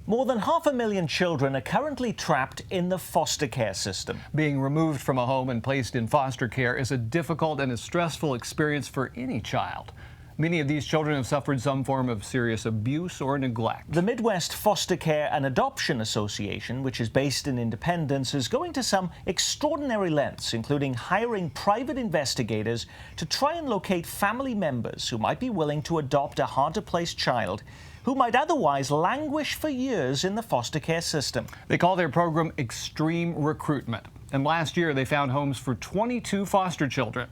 More than 500,000 children are currently trapped in the foster care system. Being removed from a home and placed in foster care is a difficult and a stressful experience for any child. Many of these children have suffered some form of serious abuse or neglect. The Midwest Foster Care and Adoption Association, which is based in Independence, is going to some extraordinary lengths, including hiring private investigators to try and locate family members who might be willing to adopt a hard-to-place child who might otherwise languish for years in the foster care system. They call their program Extreme Recruitment. And last year, they found homes for 22 foster children.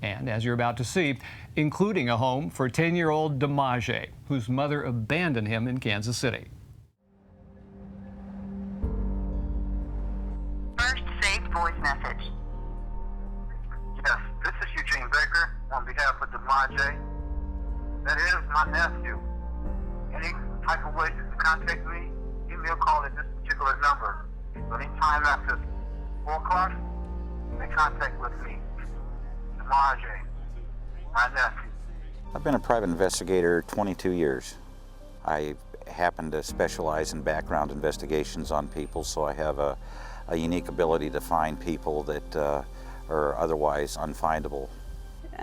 And as you're about to see, including a home for 10-year-old Damaje, whose mother abandoned him in Kansas City. First saved voice message. Yes, this is Eugene Baker on behalf of Damaje. That is my nephew. Any type of way to contact me, give me a call at this particular number. So anytime after 4 o'clock, make contact with me. Damaje, my nephew. I've been a private investigator 22 years. I happen to specialize in background investigations on people, so I have a unique ability to find people that are otherwise unfindable.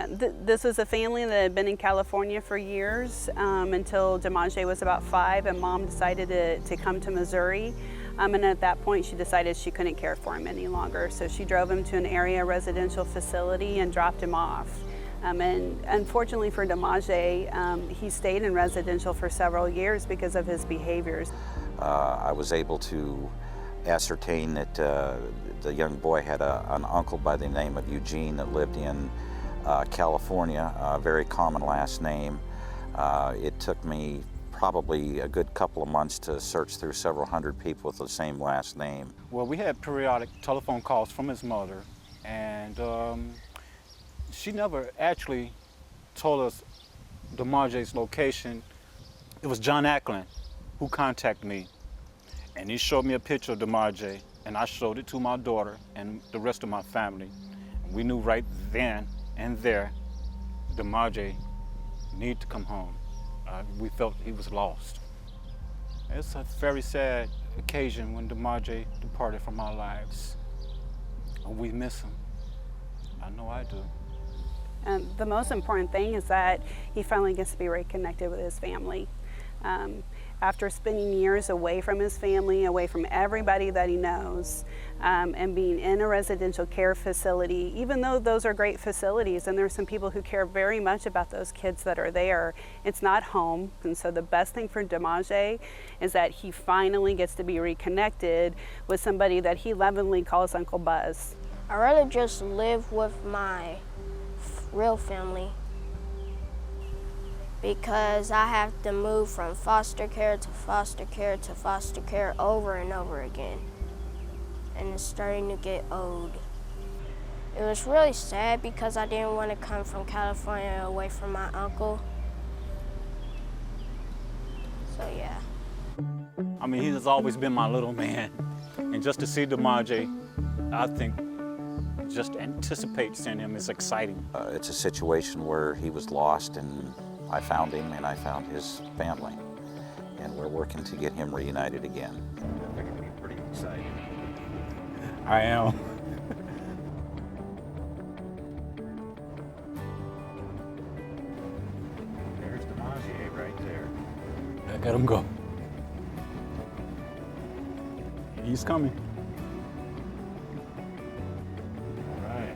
This was a family that had been in California for years until Damaje was about 5 and Mom decided to come to Missouri. And at that point she decided she couldn't care for him any longer. So she drove him to an area residential facility and dropped him off. And unfortunately for Damaje, he stayed in residential for several years because of his behaviors. I was able to ascertain that the young boy had an uncle by the name of Eugene that lived in California, a very common last name. It took me probably a good couple of months to search through several hundred people with the same last name. Well, we had periodic telephone calls from his mother, and she never actually told us Damaje's location. It was John Ackland who contacted me, and he showed me a picture of Damaje, and I showed it to my daughter and the rest of my family. And we knew right then and there, Damaje needed to come home. We felt he was lost. It's a very sad occasion when Damaje departed from our lives. We miss him. I know I do. And the most important thing is that he finally gets to be reconnected with his family. After spending years away from his family, away from everybody that he knows, and being in a residential care facility, even though those are great facilities and there's some people who care very much about those kids that are there, it's not home. And so the best thing for Damaje is that he finally gets to be reconnected with somebody that he lovingly calls Uncle Buzz. I'd rather just live with my real family, because I have to move from foster care to foster care to foster care over and over again. And it's starting to get old. It was really sad because I didn't want to come from California away from my uncle. So yeah. I mean, he has always been my little man. And just to see Damaje, I think just anticipate seeing him is exciting. It's a situation where he was lost, and I found him and I found his family. And we're working to get him reunited again. They're going to be pretty excited. I am. There's Damaje right there. I got him go. He's coming. All right.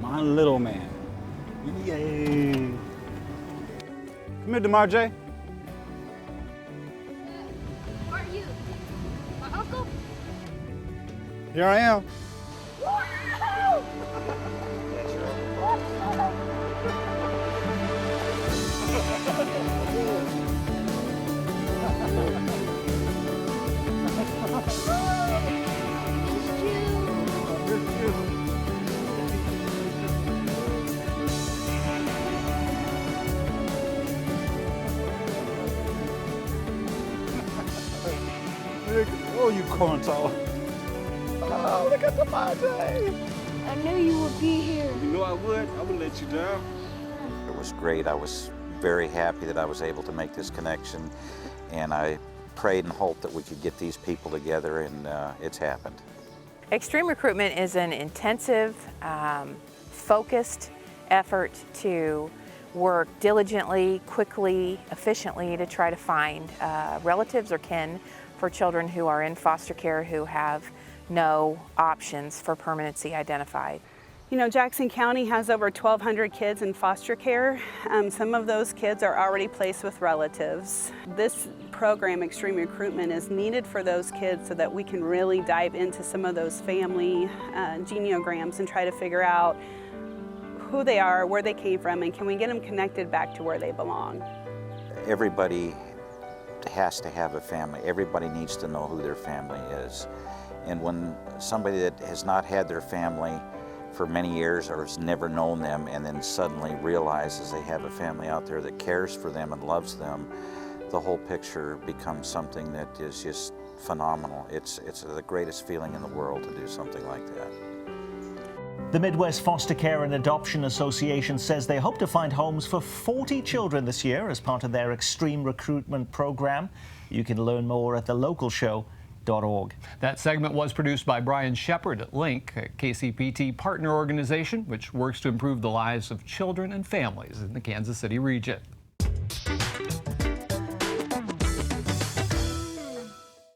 My little man. Yay. Come here, Damaje. Who are you? My uncle? Here I am. Oh, you cornball. Oh, look at the Damaje. I knew you would be here. You know I would let you down. It was great. I was very happy that I was able to make this connection, and I prayed and hoped that we could get these people together, and it's happened. Extreme Recruitment is an intensive, focused effort to work diligently, quickly, efficiently to try to find relatives or kin for children who are in foster care who have no options for permanency identified. You know, Jackson County has over 1,200 kids in foster care. Some of those kids are already placed with relatives. This program, Extreme Recruitment, is needed for those kids so that we can really dive into some of those family genealograms and try to figure out who they are, where they came from, and can we get them connected back to where they belong. Everybody has to have a family. Everybody needs to know who their family is. And when somebody that has not had their family for many years or has never known them and then suddenly realizes they have a family out there that cares for them and loves them, the whole picture becomes something that is just phenomenal. It's the greatest feeling in the world to do something like that. The Midwest Foster Care and Adoption Association says they hope to find homes for 40 children this year as part of their Extreme Recruitment program. You can learn more at thelocalshow.org. That segment was produced by Brian Shepard at Link, a KCPT partner organization which works to improve the lives of children and families in the Kansas City region.